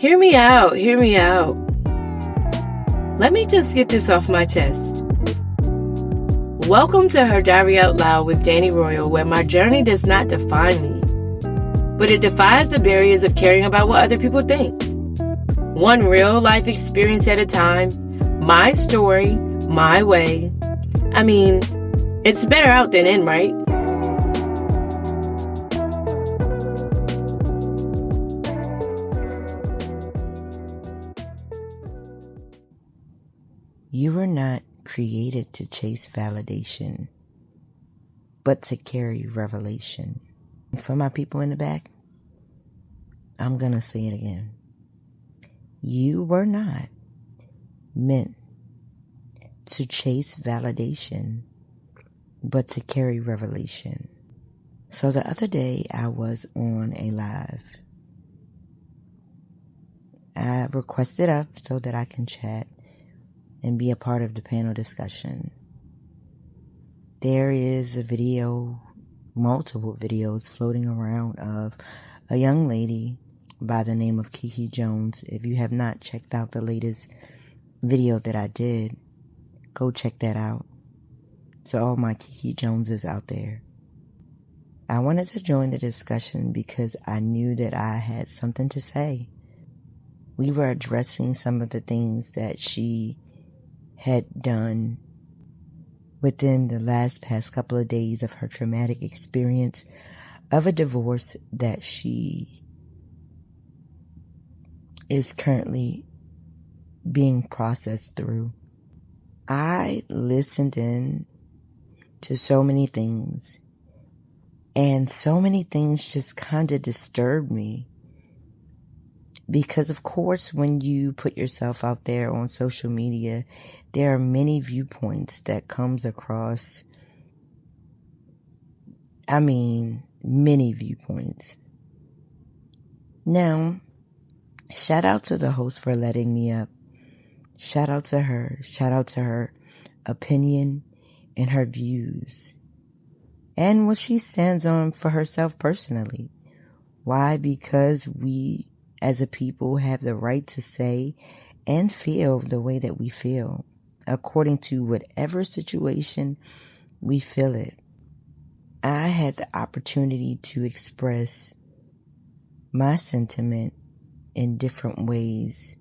Hear me out, hear me out. Let me just get this off my chest. Welcome to Her Diary Out Loud with Danny Royal, where my journey does not define me, but it defies the barriers of caring about what other people think. One real life experience at a time, my story, my way. I mean, it's better out than in, right? You were not created to chase validation, but to carry revelation. For my people in the back, I'm going to say it again. You were not meant to chase validation, but to carry revelation. So the other day I was on a live. I requested up so that I can chat and be a part of the panel discussion. There is a video, multiple videos floating around of a young lady by the name of Kiki Jones. If you have not checked out the latest video that I did, go check that out. To all my Kiki Joneses out there. I wanted to join the discussion because I knew that I had something to say. We were addressing some of the things that she had done within the past couple of days of her traumatic experience of a divorce that she is currently being processed through. I listened in to so many things, and so many things just kind of disturbed me. Because of course, when you put yourself out there on social media, there are many viewpoints that comes across. Many viewpoints. Now, shout out to the host for letting me up. Shout out to her. Shout out to her opinion and her views. And what she stands on for herself personally. Why? Because we as a people have the right to say and feel the way that we feel, according to whatever situation we feel it. I had the opportunity to express my sentiment in different ways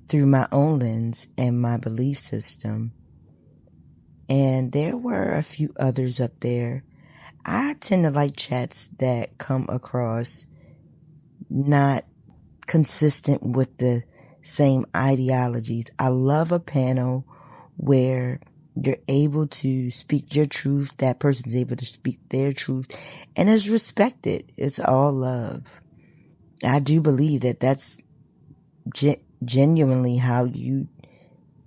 through my own lens and my belief system. And there were a few others up there. I tend to like chats that come across not consistent with the same ideologies. I love a panel where you're able to speak your truth, that person's able to speak their truth, and is respected. It's all love. I do believe that that's genuinely how you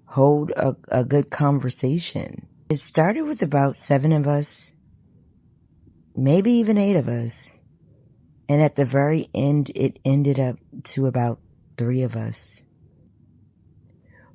hold a good conversation. It started with about 7 of us, maybe even 8 of us. And at the very end, it ended up to about 3 of us.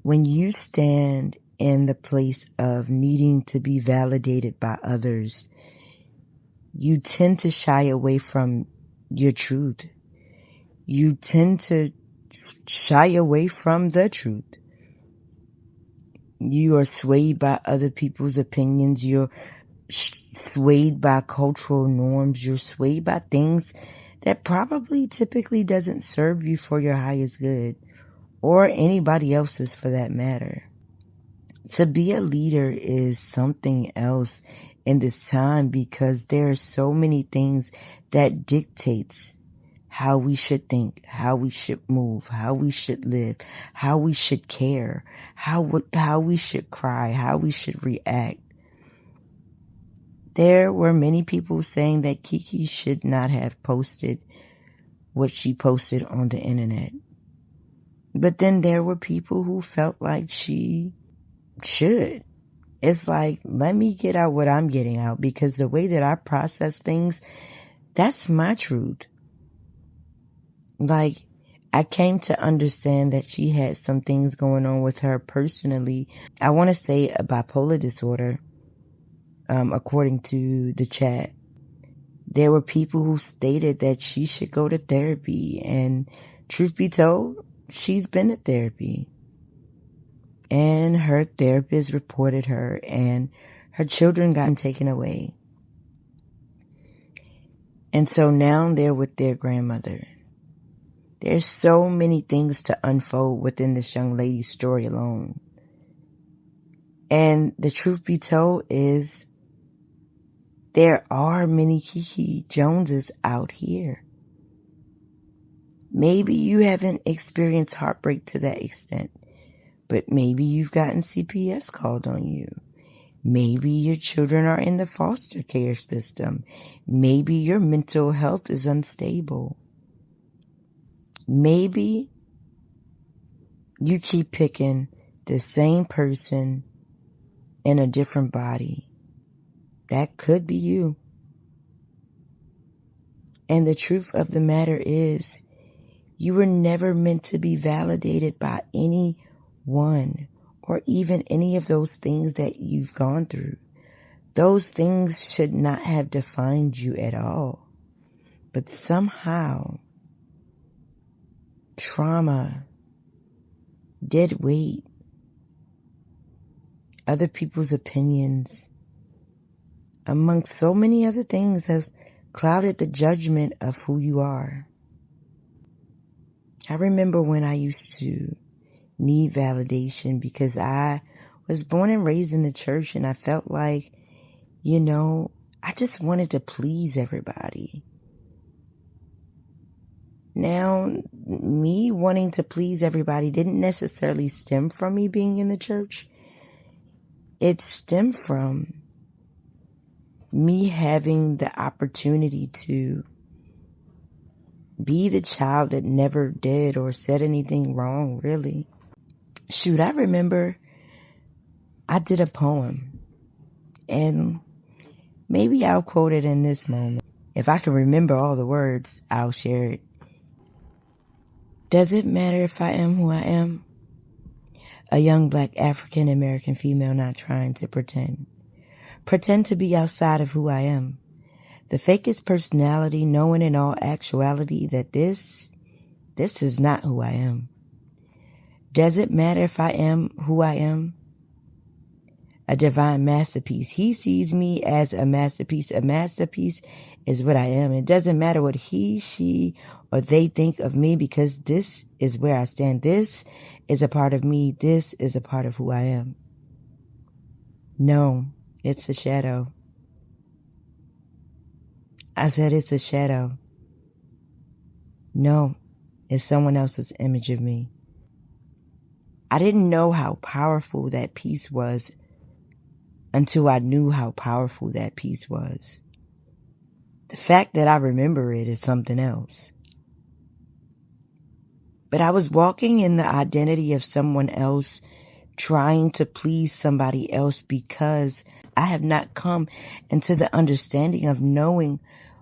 When you stand in the place of needing to be validated by others, you tend to shy away from your truth. You tend to shy away from the truth. You are swayed by other people's opinions. You're swayed by cultural norms. You're swayed by things that probably typically doesn't serve you for your highest good, or anybody else's for that matter. To be a leader is something else in this time, because there are so many things that dictates how we should think, how we should move, how we should live, how we should care, how we should cry, how we should react. There were many people saying that Kiki should not have posted what she posted on the internet. But then there were people who felt like she should. It's like, let me get out what I'm getting out, because the way that I process things, that's my truth. Like, I came to understand that she had some things going on with her personally. I want to say a bipolar disorder, according to the chat. There were people who stated that she should go to therapy, and truth be told, she's been to therapy. And her therapist reported her, and her children got taken away. And so now they're with their grandmother. There's so many things to unfold within this young lady's story alone. And the truth be told is, there are many Kiki Joneses out here. Maybe you haven't experienced heartbreak to that extent, but maybe you've gotten CPS called on you. Maybe your children are in the foster care system. Maybe your mental health is unstable. Maybe you keep picking the same person in a different body. That could be you. And the truth of the matter is, you were never meant to be validated by anyone or even any of those things that you've gone through. Those things should not have defined you at all. But somehow, trauma, dead weight, other people's opinions, among so many other things, has clouded the judgment of who you are. I remember when I used to need validation because I was born and raised in the church, and I felt like, I just wanted to please everybody. Now, me wanting to please everybody didn't necessarily stem from me being in the church. It stemmed from me having the opportunity to be the child that never did or said anything wrong, really. Shoot, I remember I did a poem, and maybe I'll quote it in this moment. If I can remember all the words, I'll share it. Does it matter if I am who I am? A young black African American female not trying to pretend. Pretend to be outside of who I am. The fakest personality, knowing in all actuality that this is not who I am. Does it matter if I am who I am? A divine masterpiece. He sees me as a masterpiece. A masterpiece is what I am. It doesn't matter what he, she, or they think of me, because this is where I stand. This is a part of me. This is a part of who I am. No, it's a shadow. I said it's a shadow. No, it's someone else's image of me. I didn't know how powerful that piece was until I knew how powerful that piece was. The fact that I remember it is something else. But I was walking in the identity of someone else, trying to please somebody else, because I have not come into the understanding of knowing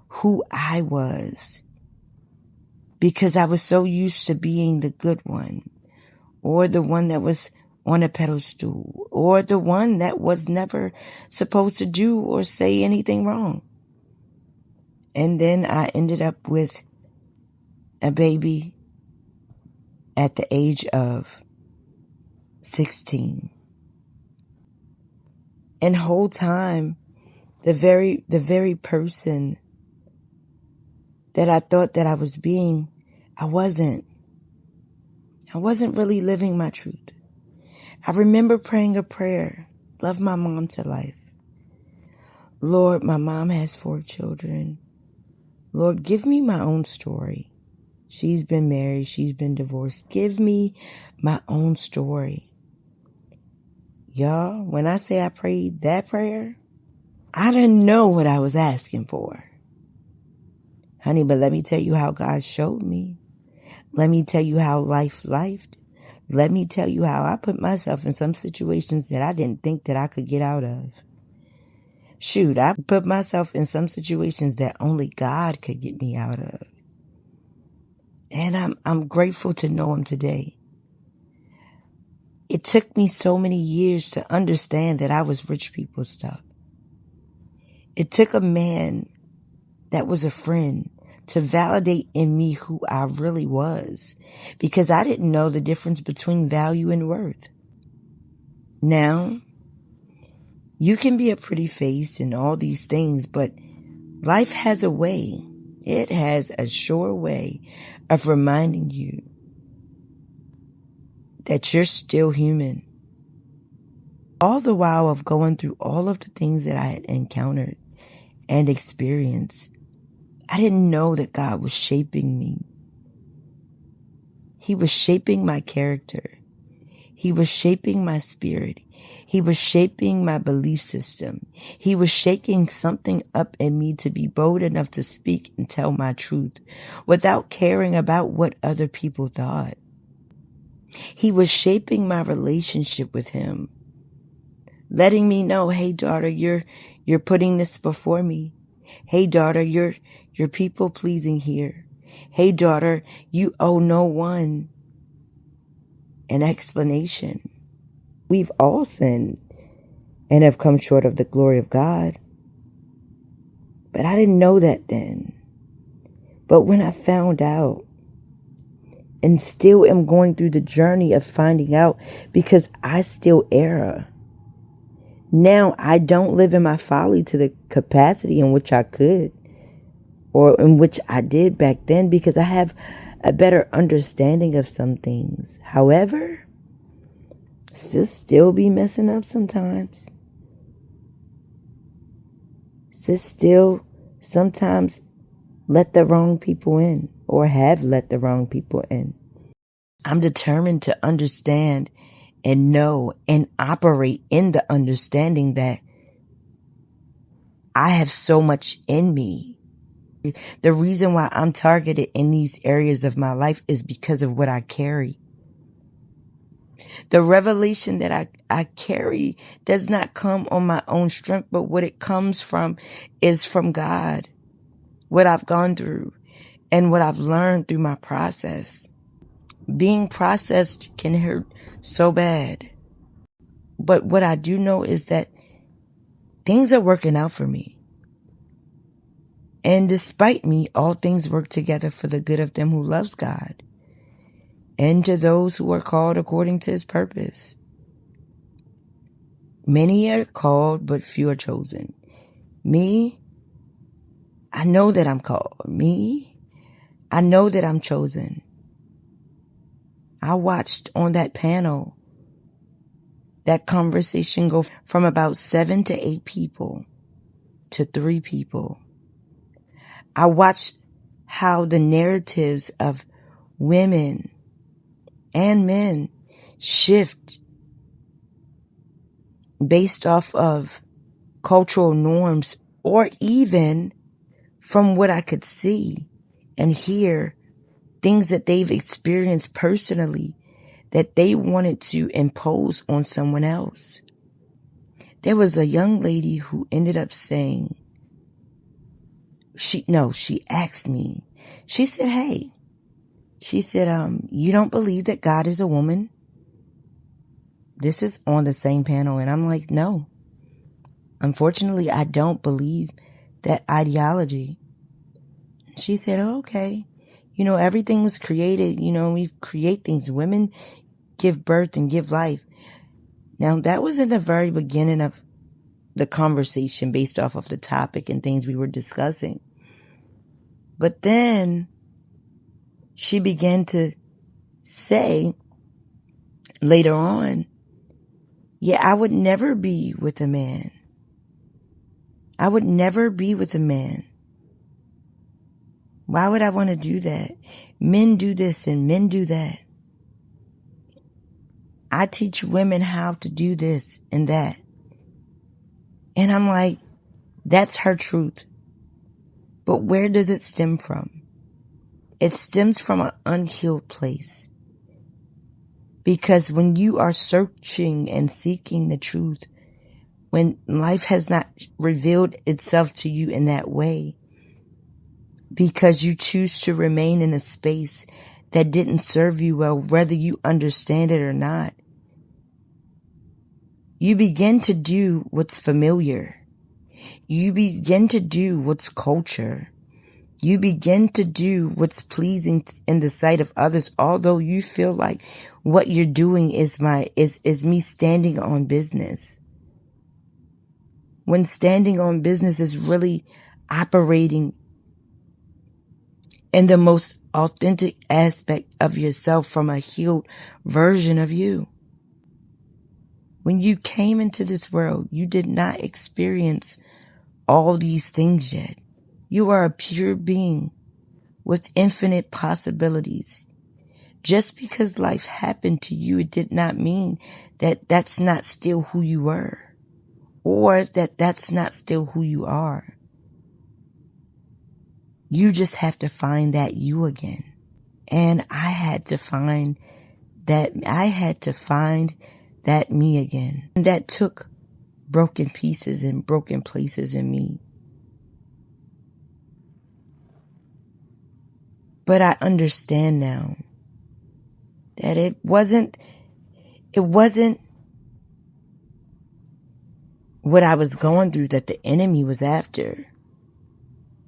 who I was. Because I was so used to being the good one, or the one that was on a pedestal, or the one that was never supposed to do or say anything wrong. And then I ended up with a baby at the age of 16. And whole time, the very person that I thought that I was being, I wasn't really living my truth. I remember praying a prayer, love my mom to life. Lord, my mom has 4 children. Lord, give me my own story. She's been married. She's been divorced. Give me my own story. Y'all, when I say I prayed that prayer, I didn't know what I was asking for. Honey, but let me tell you how God showed me. Let me tell you how life lifed. Let me tell you how I put myself in some situations that I didn't think that I could get out of. Shoot, I put myself in some situations that only God could get me out of. And I'm grateful to know him today. It took me so many years to understand that I was rich people stuff. It took a man that was a friend to validate in me who I really was, because I didn't know the difference between value and worth. Now, you can be a pretty face and all these things, but life has a way. It has a sure way of reminding you that you're still human. All the while of going through all of the things that I had encountered and experienced, I didn't know that God was shaping me. He was shaping my character. He was shaping my spirit. He was shaping my belief system. He was shaking something up in me to be bold enough to speak and tell my truth without caring about what other people thought. He was shaping my relationship with him, letting me know, hey, daughter, you're putting this before me. Hey, daughter, you're people pleasing here. Hey, daughter, you owe no one an explanation. We've all sinned and have come short of the glory of God. But I didn't know that then. But when I found out, and still am going through the journey of finding out, because I still err. Now I don't live in my folly to the capacity in which I could, or in which I did back then, because I have a better understanding of some things. However, still be messing up sometimes. Still sometimes let the wrong people in, or have let the wrong people in. I'm determined to understand and know and operate in the understanding that I have so much in me. The reason why I'm targeted in these areas of my life is because of what I carry. The revelation that I carry does not come on my own strength, but what it comes from is from God. What I've gone through and what I've learned through my process. Being processed can hurt so bad. But what I do know is that things are working out for me. And despite me, all things work together for the good of them who loves God, and to those who are called according to his purpose. Many are called, but few are chosen. Me, I know that I'm called. Me, I know that I'm chosen. I watched on that panel that conversation go from about 7 to 8 people to 3 people. I watched how the narratives of women and men shift based off of cultural norms, or even from what I could see and hear, things that they've experienced personally that they wanted to impose on someone else. There was a young lady who ended up saying, she asked me, she said, hey, you don't believe that God is a woman? This is on the same panel. And I'm like, no, unfortunately, I don't believe that ideology. She said, oh, okay. Everything was created. We create things. Women give birth and give life. Now, that was in the very beginning of the conversation based off of the topic and things we were discussing. But then she began to say later on, yeah, I would never be with a man. I would never be with a man. Why would I want to do that? Men do this and men do that. I teach women how to do this and that. And I'm like, that's her truth. But where does it stem from? It stems from an unhealed place. Because when you are searching and seeking the truth, when life has not revealed itself to you in that way, because you choose to remain in a space that didn't serve you well, whether you understand it or not, you begin to do what's familiar. You begin to do what's culture. You begin to do what's pleasing in the sight of others, although you feel like what you're doing is me standing on business. When standing on business is really operating in the most authentic aspect of yourself from a healed version of you. When you came into this world, you did not experience all these things yet. You are a pure being with infinite possibilities. Just because life happened to you, it did not mean that that's not still who you were, or that that's not still who you are. You just have to find that you again. And I had to find that me again. And that took broken pieces and broken places in me. But I understand now that it wasn't what I was going through that the enemy was after.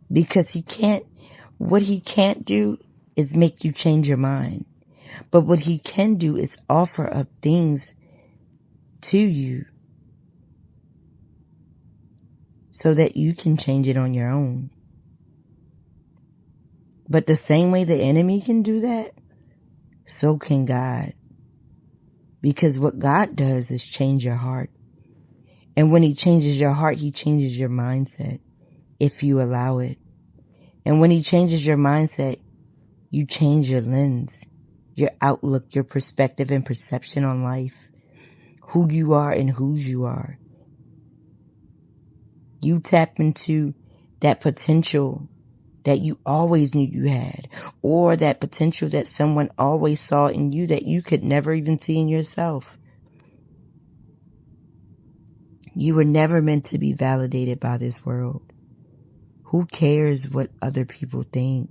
Because what he can't do is make you change your mind. But what he can do is offer up things to you so that you can change it on your own. But the same way the enemy can do that, so can God. Because what God does is change your heart. And when he changes your heart, he changes your mindset, if you allow it. And when he changes your mindset, you change your lens, your outlook, your perspective and perception on life, who you are and whose you are. You tap into that potential that you always knew you had, or that potential that someone always saw in you that you could never even see in yourself. You were never meant to be validated by this world. Who cares what other people think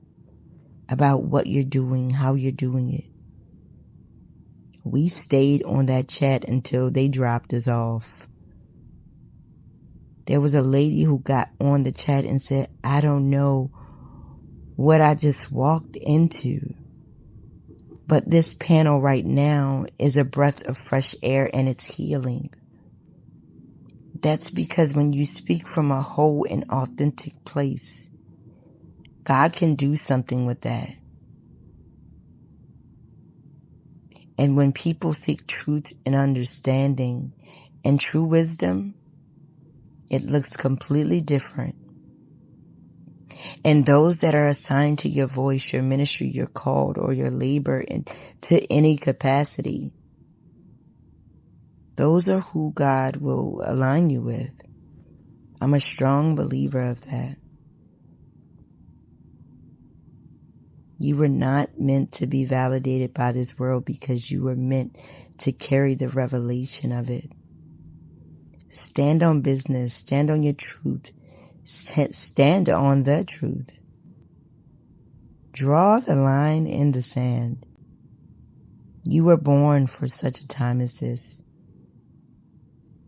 about what you're doing, how you're doing it? We stayed on that chat until they dropped us off. There was a lady who got on the chat and said, I don't know what I just walked into, but this panel right now is a breath of fresh air and it's healing. That's because when you speak from a whole and authentic place, God can do something with that. And when people seek truth and understanding and true wisdom, it looks completely different. And those that are assigned to your voice, your ministry, your call, or your labor to any capacity, those are who God will align you with. I'm a strong believer of that. You were not meant to be validated by this world because you were meant to carry the revelation of it. Stand on business. Stand on your truth. Stand on the truth. Draw the line in the sand. You were born for such a time as this.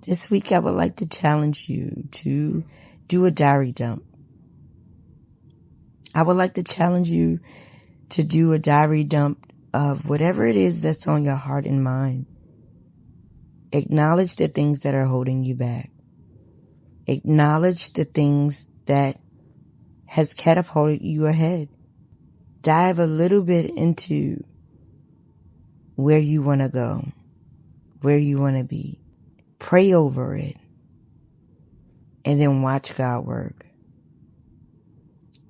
This week I would like to challenge you to do a diary dump. I would like to challenge you to do a diary dump of whatever it is that's on your heart and mind. Acknowledge the things that are holding you back. Acknowledge the things that has catapulted you ahead. Dive a little bit into where you want to go, where you want to be. Pray over it. And then watch God work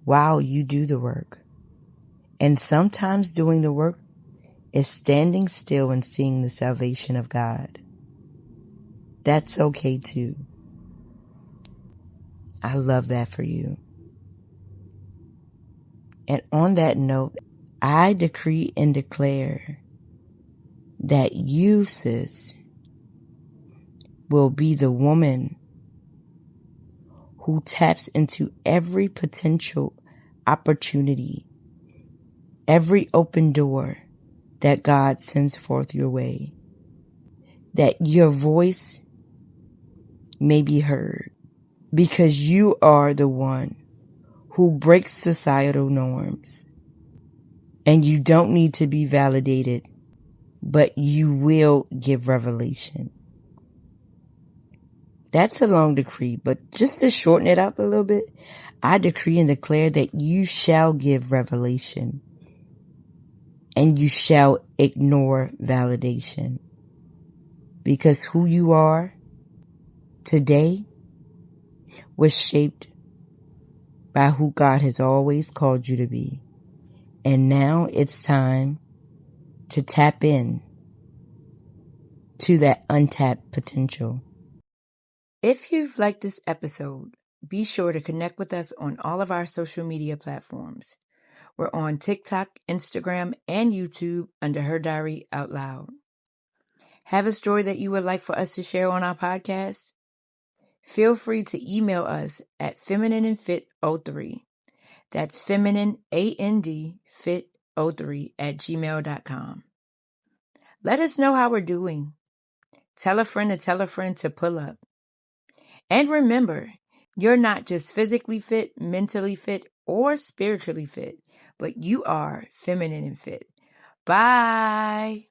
while you do the work. And sometimes doing the work is standing still and seeing the salvation of God. That's okay too. I love that for you. And on that note, I decree and declare that you, sis, will be the woman who taps into every potential opportunity, every open door that God sends forth your way, that your voice may be heard, because you are the one who breaks societal norms. And you don't need to be validated, but you will give revelation. That's a long decree, but just to shorten it up a little bit, I decree and declare that you shall give revelation and you shall ignore validation. Because who you are today was shaped by who God has always called you to be. And now it's time to tap in to that untapped potential. If you've liked this episode, be sure to connect with us on all of our social media platforms. We're on TikTok, Instagram, and YouTube under Her Diary Out Loud. Have a story that you would like for us to share on our podcast? Feel free to email us at feminineandfit03. That's feminine, A-N-D, fit03 at gmail.com. Let us know how we're doing. Tell a friend to pull up. And remember, you're not just physically fit, mentally fit, or spiritually fit, but you are feminine and fit. Bye.